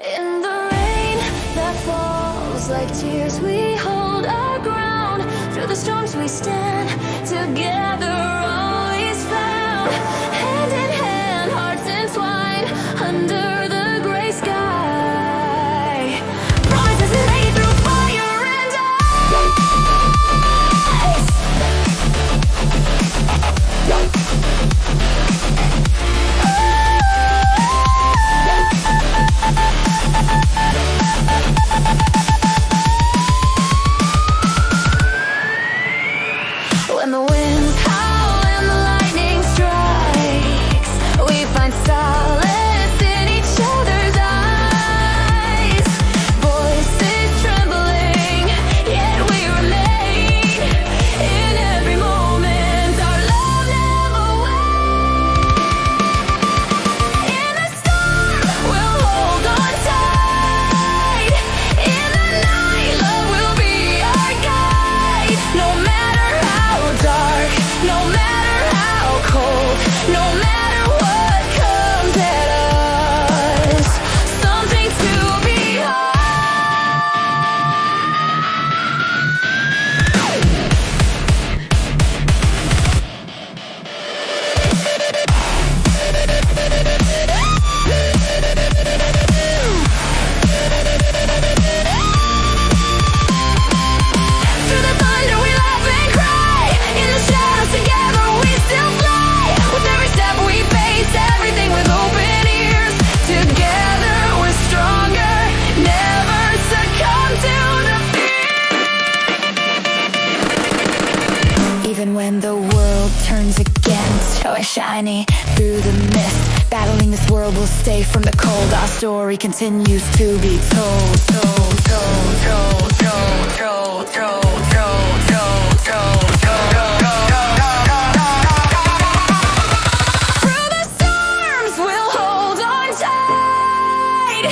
In the rain that falls like tears, we hold our ground. Through the storms we stand together, always found. Hand in hand, hearts entwined under the gray sky. Promises made through fire and ice. When the winds howl and the lightning strikes, we find solace in each other's eyes. Voices trembling, yet we remain. In every moment, our love never wanes. In the storm, we'll hold on tight. In the night, love will be our guide. No matter how dark, no matter how cold, no matter what comes at us, something to behold. Through the thunder we laugh and cry. In the shadows together we still fly. With every step we face everything with open ears. Together we're stronger, never succumb to defeat. Even when the world turns against, we're shining through the mist. Battling this world will stay from the cold. Our story continues to be told. Told, told, told, told, told, told, told, told, told, Through the storms we'll hold on tight.